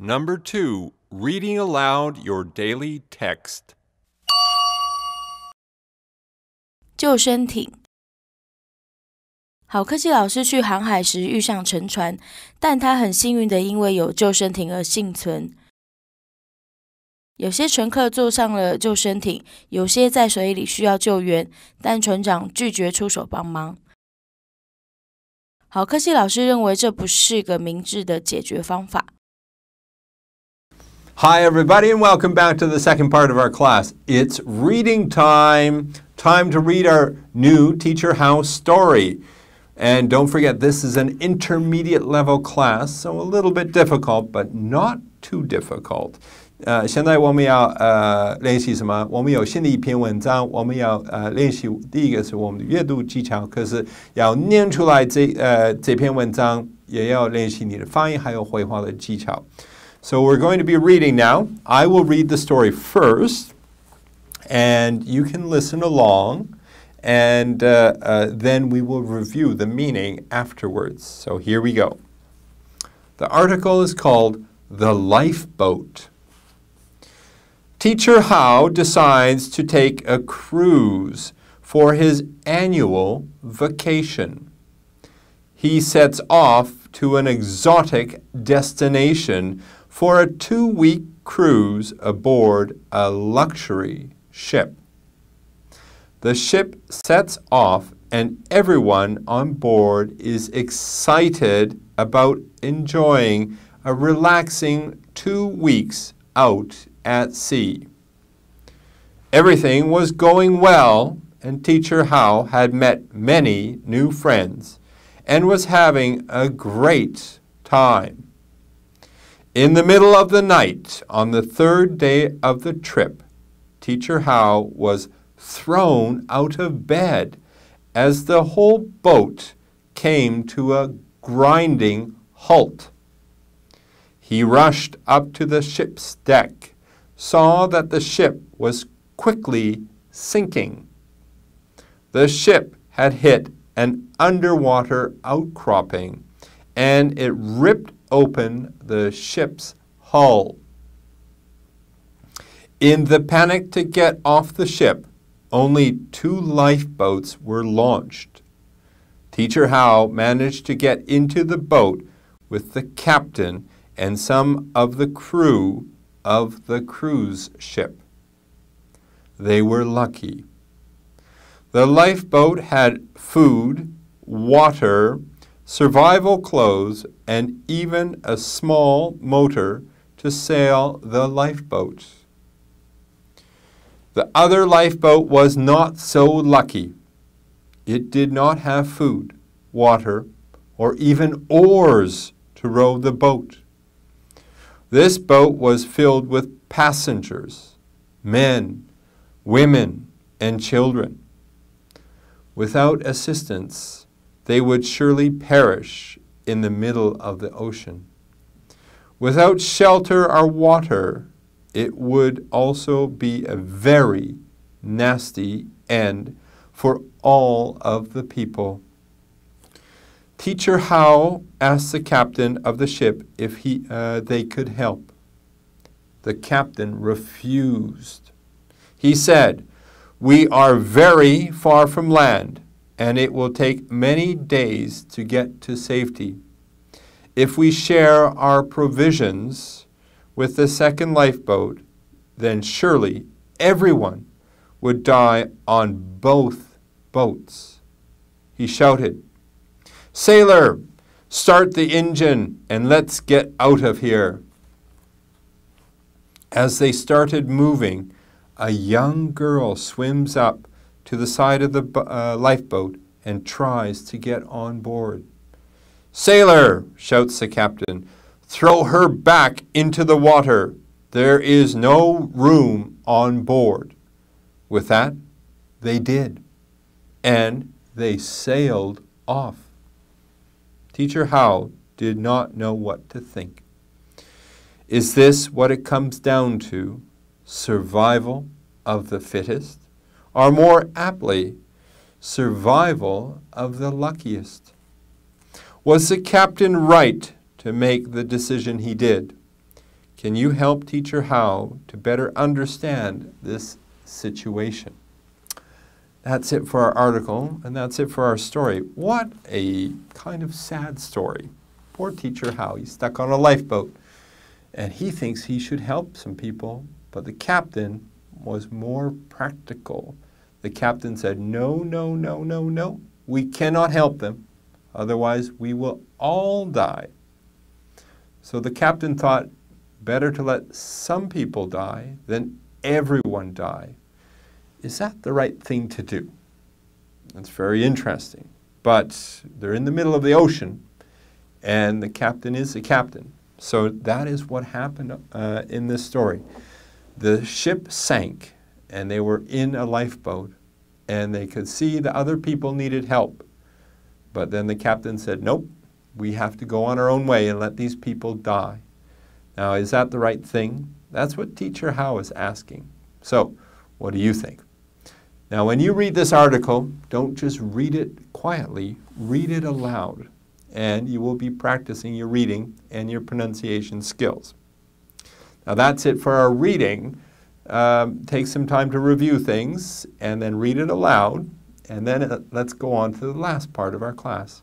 Number 2, reading aloud your daily text. 救生艇。好客气老师去航海时遇上沉船，但他很幸运的因为有救生艇而幸存。有些乘客坐上了救生艇，有些在水里需要救援，但船长拒绝出手帮忙。好客气老师认为这不是个明智的解决方法。Hi, everybody, and welcome back to the second part of our class. It's reading time. Time to read our new Teacher House story. And don't forget, this is an intermediate level class, so a little bit difficult, but not too difficult. 现在我们要练习什么？我们有新的一篇文章，我们要练习第一个是我们的阅读技巧，可是要念出来这篇文章，也要练习你的发音还有绘画的技巧。So we're going to be reading now. I will read the story first, and you can listen along, and then we will review the meaning afterwards. So here we go. The article is called The Lifeboat. Teacher Hao decides to take a cruise for his annual vacation. He sets off to an exotic destination for a 2-week cruise aboard a luxury ship. The ship sets off and everyone on board is excited about enjoying a relaxing 2 weeks out at sea. Everything was going well, and Teacher Hao had met many new friends and was having a great time. In the middle of the night, on the 3rd day of the trip, Teacher Hao was thrown out of bed as the whole boat came to a grinding halt. He rushed up to the ship's deck, saw that the ship was quickly sinking. The ship had hit an underwater outcropping, and it ripped open the ship's hull. In the panic to get off the ship, only 2 lifeboats were launched. Teacher Hao managed to get into the boat with the captain and some of the crew of the cruise ship. They were lucky. The lifeboat had food, water, survival clothes, and even a small motor to sail the lifeboat. The other lifeboat was not so lucky. It did not have food, water, or even oars to row the boat. This boat was filled with passengers, men, women, and children. Without assistance, they would surely perish in the middle of the ocean. Without shelter or water, it would also be a very nasty end for all of the people. Teacher Hao asked the captain of the ship if they could help. The captain refused. He said, "We are very far from land, and it will take many days to get to safety. If we share our provisions with the second lifeboat, then surely everyone would die on both boats." He shouted, "Sailor, start the engine and let's get out of here." As they started moving, a young girl swims up to the side of the lifeboat and tries to get on board. "Sailor," shouts the captain, "throw her back into the water. There is no room on board." With that, they did, and they sailed off. Teacher Hao did not know what to think. Is this what it comes down to? Survival of the fittest? Or more aptly, survival of the luckiest? Was the captain right to make the decision he did? Can you help Teacher How to better understand this situation? That's it for our article, and that's it for our story. What a kind of sad story. Poor Teacher How. He's stuck on a lifeboat, and he thinks he should help some people, but the captain was more practical. The captain said, no, no, no, no, no. We cannot help them. Otherwise, we will all die. So the captain thought, better to let some people die than everyone die. Is that the right thing to do? That's very interesting. But they're in the middle of the ocean, and the captain is the captain. So that is what happened in this story. The ship sank, and they were in a lifeboat, and they could see the other people needed help. But then the captain said, nope, we have to go on our own way and let these people die. Now, is that the right thing? That's what Teacher How is asking. So, what do you think? Now, when you read this article, don't just read it quietly, read it aloud, and you will be practicing your reading and your pronunciation skills. Now, that's it for our reading. Take some time to review things, and then read it aloud, and then let's go on to the last part of our class.